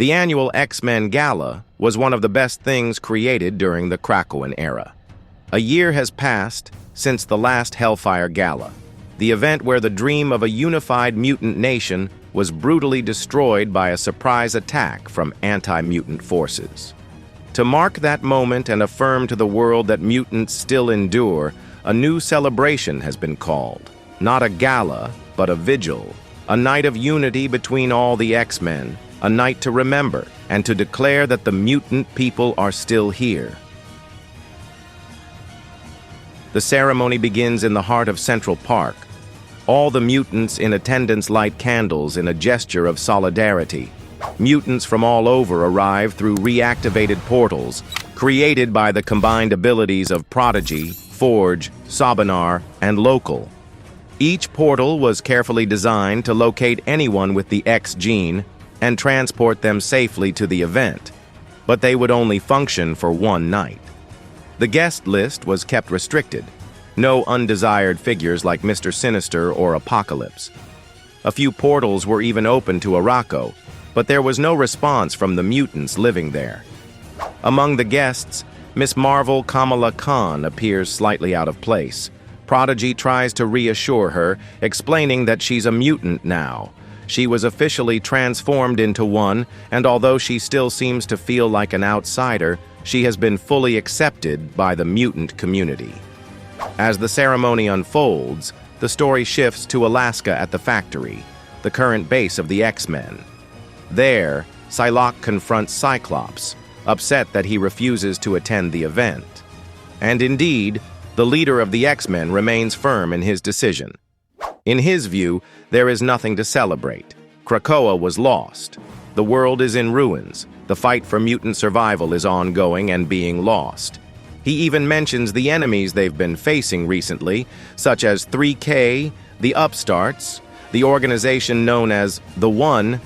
The annual X-Men Gala was one of the best things created during the Krakoan era. A year has passed since the last Hellfire Gala, the event where the dream of a unified mutant nation was brutally destroyed by a surprise attack from anti-mutant forces. To mark that moment and affirm to the world that mutants still endure, a new celebration has been called. Not a gala, but a vigil, a night of unity between all the X-Men, a night to remember and to declare that the mutant people are still here. The ceremony begins in the heart of Central Park. All the mutants in attendance light candles in a gesture of solidarity. Mutants from all over arrive through reactivated portals, created by the combined abilities of Prodigy, Forge, Sobinar, and Local. Each portal was carefully designed to locate anyone with the X gene and transport them safely to the event, but they would only function for one night. The guest list was kept restricted. No undesired figures like Mr. Sinister or Apocalypse. A few portals were even open to Arakko, but there was no response from the mutants living there. Among the guests, Miss Marvel Kamala Khan appears slightly out of place. Prodigy tries to reassure her, explaining that she's a mutant now. She was officially transformed into one, and although she still seems to feel like an outsider, she has been fully accepted by the mutant community. As the ceremony unfolds, the story shifts to Alaska at the factory, the current base of the X-Men. There, Psylocke confronts Cyclops, upset that he refuses to attend the event. And indeed, the leader of the X-Men remains firm in his decision. In his view, there is nothing to celebrate. Krakoa was lost. The world is in ruins. The fight for mutant survival is ongoing and being lost. He even mentions the enemies they've been facing recently, such as 3K, the Upstarts, the organization known as The One,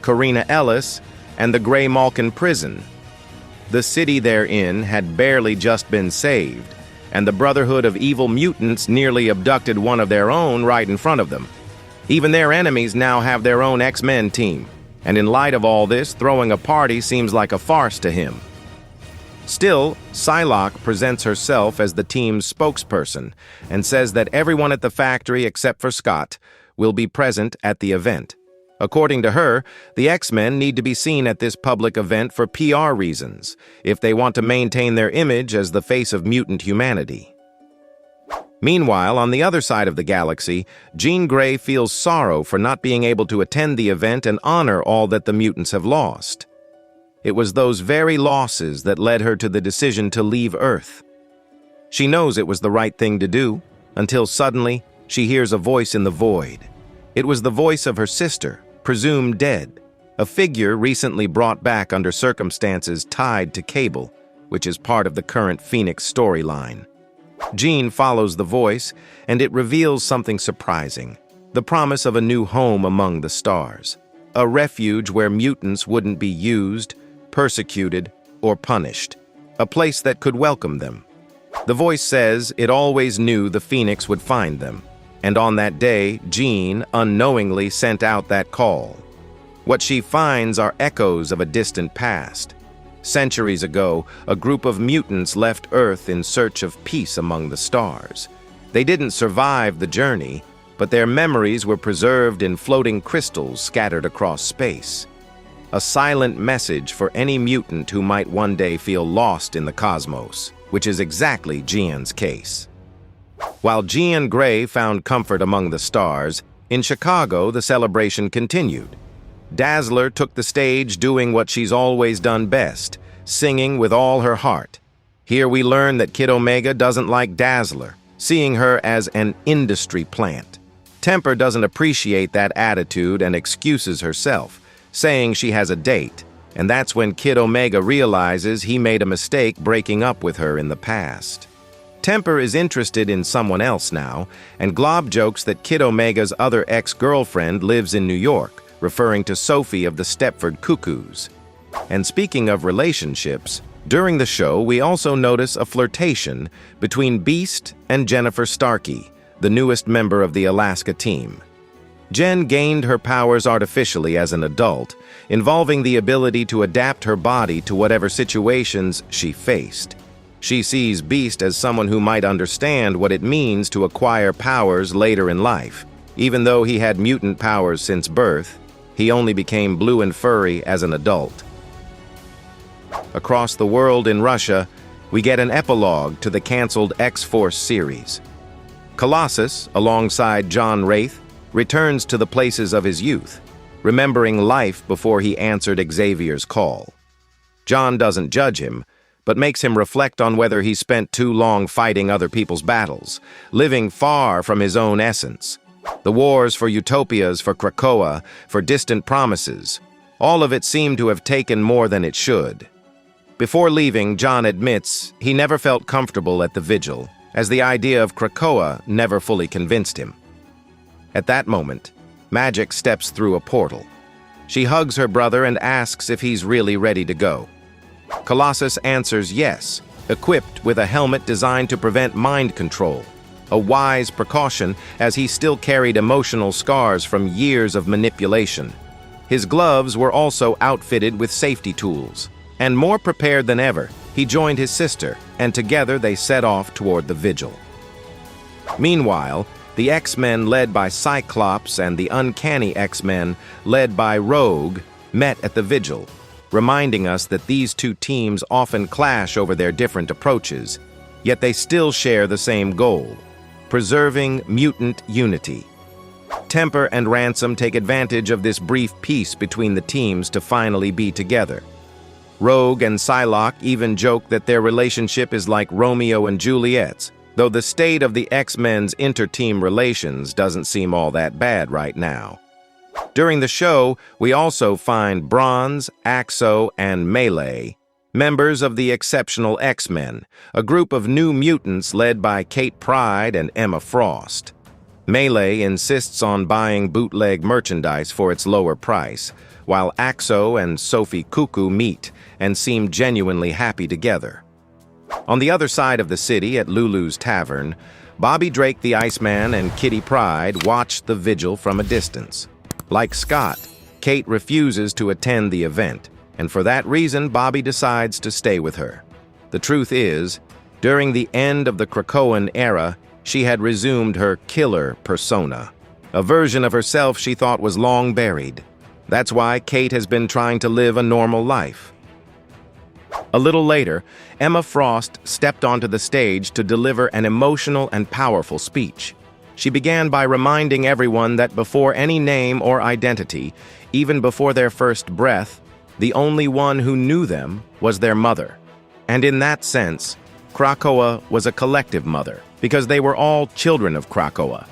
Karina Ellis, and the Grey Malkin prison. The city they're in had barely just been saved, and the Brotherhood of Evil Mutants nearly abducted one of their own right in front of them. Even their enemies now have their own X-Men team, and in light of all this, throwing a party seems like a farce to him. Still, Psylocke presents herself as the team's spokesperson and says that everyone at the factory except for Scott will be present at the event. According to her, the X-Men need to be seen at this public event for PR reasons, if they want to maintain their image as the face of mutant humanity. Meanwhile, on the other side of the galaxy, Jean Grey feels sorrow for not being able to attend the event and honor all that the mutants have lost. It was those very losses that led her to the decision to leave Earth. She knows it was the right thing to do, until suddenly she hears a voice in the void. It was the voice of her sister, presumed dead, a figure recently brought back under circumstances tied to Cable, which is part of the current Phoenix storyline. Jean follows the voice, and it reveals something surprising, the promise of a new home among the stars, a refuge where mutants wouldn't be used, persecuted, or punished, a place that could welcome them. The voice says it always knew the Phoenix would find them, and on that day, Jean unknowingly sent out that call. What she finds are echoes of a distant past. Centuries ago, a group of mutants left Earth in search of peace among the stars. They didn't survive the journey, but their memories were preserved in floating crystals scattered across space. A silent message for any mutant who might one day feel lost in the cosmos, which is exactly Jean's case. While Jean Grey found comfort among the stars, in Chicago the celebration continued. Dazzler took the stage doing what she's always done best, singing with all her heart. Here we learn that Kid Omega doesn't like Dazzler, seeing her as an industry plant. Temper doesn't appreciate that attitude and excuses herself, saying she has a date, and that's when Kid Omega realizes he made a mistake breaking up with her in the past. Temper is interested in someone else now, and Glob jokes that Kid Omega's other ex-girlfriend lives in New York, referring to Sophie of the Stepford Cuckoos. And speaking of relationships, during the show we also notice a flirtation between Beast and Jennifer Starkey, the newest member of the Alaska team. Jen gained her powers artificially as an adult, involving the ability to adapt her body to whatever situations she faced. She sees Beast as someone who might understand what it means to acquire powers later in life. Even though he had mutant powers since birth, he only became blue and furry as an adult. Across the world in Russia, we get an epilogue to the canceled X-Force series. Colossus, alongside John Wraith, returns to the places of his youth, remembering life before he answered Xavier's call. John doesn't judge him, but makes him reflect on whether he spent too long fighting other people's battles, living far from his own essence. The wars for utopias, for Krakoa, for distant promises, all of it seemed to have taken more than it should. Before leaving, John admits he never felt comfortable at the Vigil, as the idea of Krakoa never fully convinced him. At that moment, Magic steps through a portal. She hugs her brother and asks if he's really ready to go. Colossus answers yes, equipped with a helmet designed to prevent mind control, a wise precaution as he still carried emotional scars from years of manipulation. His gloves were also outfitted with safety tools, and more prepared than ever, he joined his sister, and together they set off toward the Vigil. Meanwhile, the X-Men led by Cyclops and the Uncanny X-Men led by Rogue met at the Vigil, reminding us that these two teams often clash over their different approaches, yet they still share the same goal: preserving mutant unity. Temper and Ransom take advantage of this brief peace between the teams to finally be together. Rogue and Psylocke even joke that their relationship is like Romeo and Juliet's, though the state of the X-Men's inter-team relations doesn't seem all that bad right now. During the show, we also find Bronze, Axo, and Melee, members of the Exceptional X-Men, a group of new mutants led by Kate Pryde and Emma Frost. Melee insists on buying bootleg merchandise for its lower price, while Axo and Sophie Cuckoo meet and seem genuinely happy together. On the other side of the city at Lulu's Tavern, Bobby Drake the Iceman and Kitty Pryde watch the Vigil from a distance. Like Scott, Kate refuses to attend the event, and for that reason Bobby decides to stay with her. The truth is, during the end of the Krakoan era, she had resumed her killer persona, a version of herself she thought was long buried. That's why Kate has been trying to live a normal life. A little later, Emma Frost stepped onto the stage to deliver an emotional and powerful speech. She began by reminding everyone that before any name or identity, even before their first breath, the only one who knew them was their mother. And in that sense, Krakoa was a collective mother, because they were all children of Krakoa.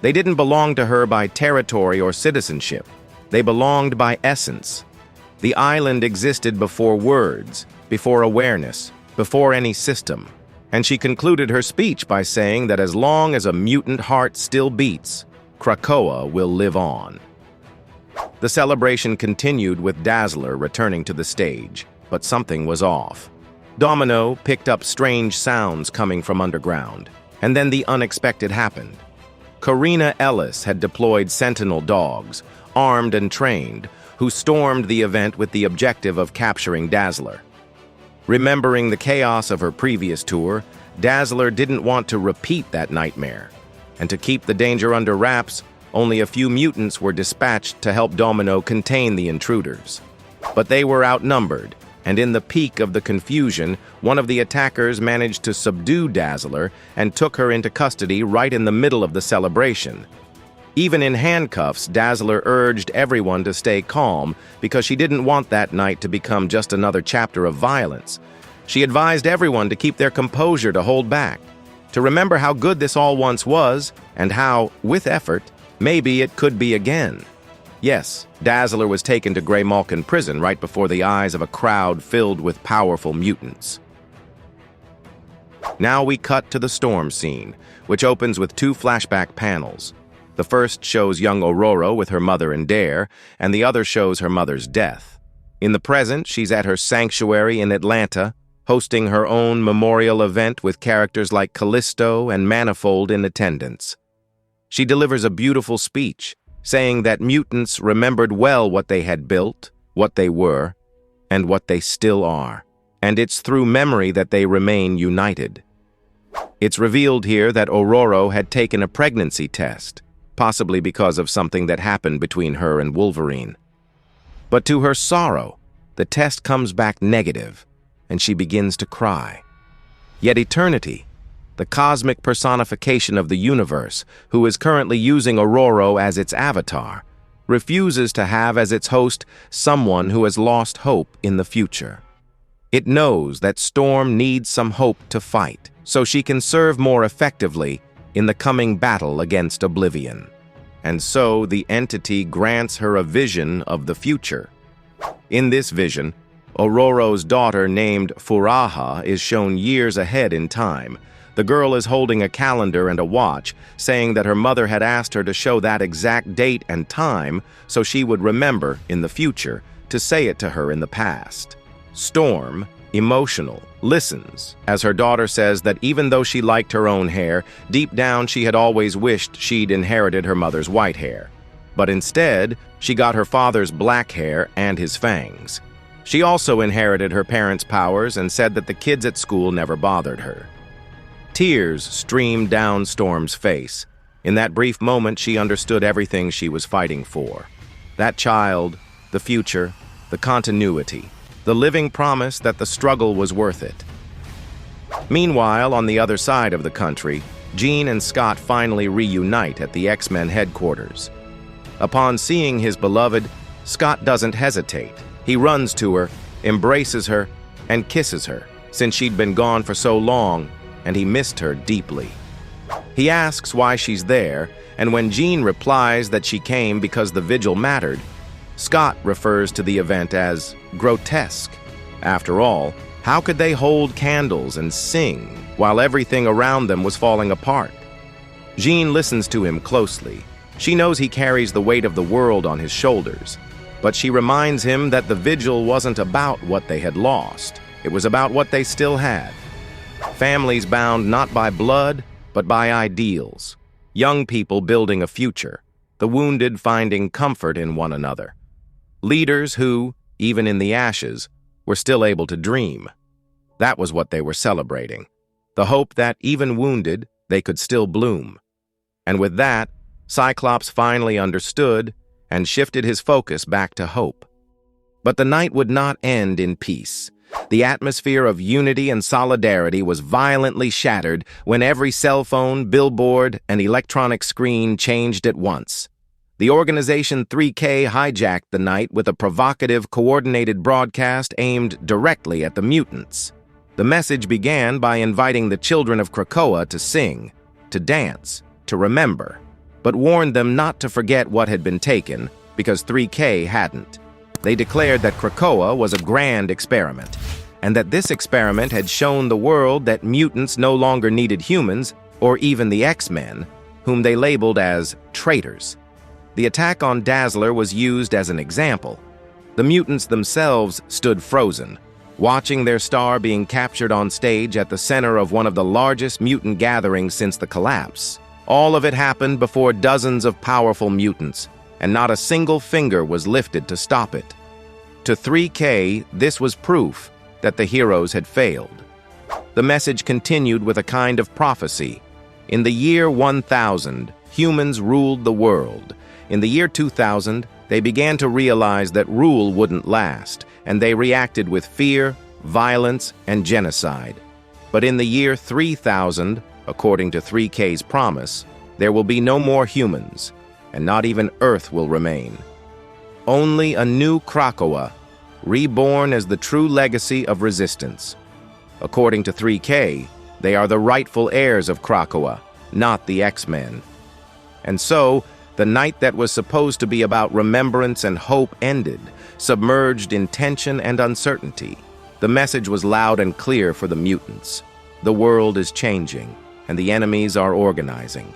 They didn't belong to her by territory or citizenship. They belonged by essence. The island existed before words, before awareness, before any system. And she concluded her speech by saying that as long as a mutant heart still beats, Krakoa will live on. The celebration continued with Dazzler returning to the stage, but something was off. Domino picked up strange sounds coming from underground, and then the unexpected happened. Karina Ellis had deployed Sentinel dogs, armed and trained, who stormed the event with the objective of capturing Dazzler. Remembering the chaos of her previous tour, Dazzler didn't want to repeat that nightmare, and to keep the danger under wraps, only a few mutants were dispatched to help Domino contain the intruders. But they were outnumbered, and in the peak of the confusion, one of the attackers managed to subdue Dazzler and took her into custody right in the middle of the celebration. Even in handcuffs, Dazzler urged everyone to stay calm because she didn't want that night to become just another chapter of violence. She advised everyone to keep their composure, to hold back, to remember how good this all once was, and how, with effort, maybe it could be again. Yes, Dazzler was taken to Greymalkin prison right before the eyes of a crowd filled with powerful mutants. Now we cut to the storm scene, which opens with two flashback panels. The first shows young Aurora with her mother and Dare, and the other shows her mother's death. In the present, she's at her sanctuary in Atlanta, hosting her own memorial event with characters like Callisto and Manifold in attendance. She delivers a beautiful speech, saying that mutants remembered well what they had built, what they were, and what they still are. And it's through memory that they remain united. It's revealed here that Ororo had taken a pregnancy test, possibly because of something that happened between her and Wolverine. But to her sorrow, the test comes back negative, and she begins to cry. Yet Eternity, the cosmic personification of the universe, who is currently using Ororo as its avatar, refuses to have as its host someone who has lost hope in the future. It knows that Storm needs some hope to fight, so she can serve more effectively in the coming battle against Oblivion. And so the entity grants her a vision of the future. In this vision, Ororo's daughter named Furaha is shown years ahead in time. The girl is holding a calendar and a watch, saying that her mother had asked her to show that exact date and time so she would remember in the future to say it to her in the past. Storm, emotional, listens as her daughter says that even though she liked her own hair, deep down she had always wished she'd inherited her mother's white hair. But instead, she got her father's black hair and his fangs. She also inherited her parents' powers and said that the kids at school never bothered her. Tears streamed down Storm's face. In that brief moment, she understood everything she was fighting for. That child, the future, the continuity, the living promise that the struggle was worth it. Meanwhile, on the other side of the country, Jean and Scott finally reunite at the X-Men headquarters. Upon seeing his beloved, Scott doesn't hesitate. He runs to her, embraces her, and kisses her, since she'd been gone for so long, and he missed her deeply. He asks why she's there, and when Jean replies that she came because the vigil mattered, Scott refers to the event as grotesque. After all, how could they hold candles and sing while everything around them was falling apart? Jean listens to him closely. She knows he carries the weight of the world on his shoulders, but she reminds him that the vigil wasn't about what they had lost. It was about what they still had. Families bound not by blood, but by ideals. Young people building a future. The wounded finding comfort in one another. Leaders who, even in the ashes, were still able to dream. That was what they were celebrating. The hope that, even wounded, they could still bloom. And with that, Cyclops finally understood and shifted his focus back to hope. But the night would not end in peace. The atmosphere of unity and solidarity was violently shattered when every cell phone, billboard, and electronic screen changed at once. The organization 3K hijacked the night with a provocative, coordinated broadcast aimed directly at the mutants. The message began by inviting the children of Krakoa to sing, to dance, to remember, but warned them not to forget what had been taken, because 3K hadn't. They declared that Krakoa was a grand experiment, and that this experiment had shown the world that mutants no longer needed humans, or even the X-Men, whom they labeled as traitors. The attack on Dazzler was used as an example. The mutants themselves stood frozen, watching their star being captured on stage at the center of one of the largest mutant gatherings since the collapse. All of it happened before dozens of powerful mutants, and not a single finger was lifted to stop it. To 3K, this was proof that the heroes had failed. The message continued with a kind of prophecy. In the year 1000, humans ruled the world. In the year 2000, they began to realize that rule wouldn't last, and they reacted with fear, violence, and genocide. But in the year 3000, according to 3K's promise, there will be no more humans, and not even Earth will remain. Only a new Krakoa, reborn as the true legacy of resistance. According to 3K, they are the rightful heirs of Krakoa, not the X-Men. And so, the night that was supposed to be about remembrance and hope ended, submerged in tension and uncertainty. The message was loud and clear for the mutants. The world is changing, and the enemies are organizing.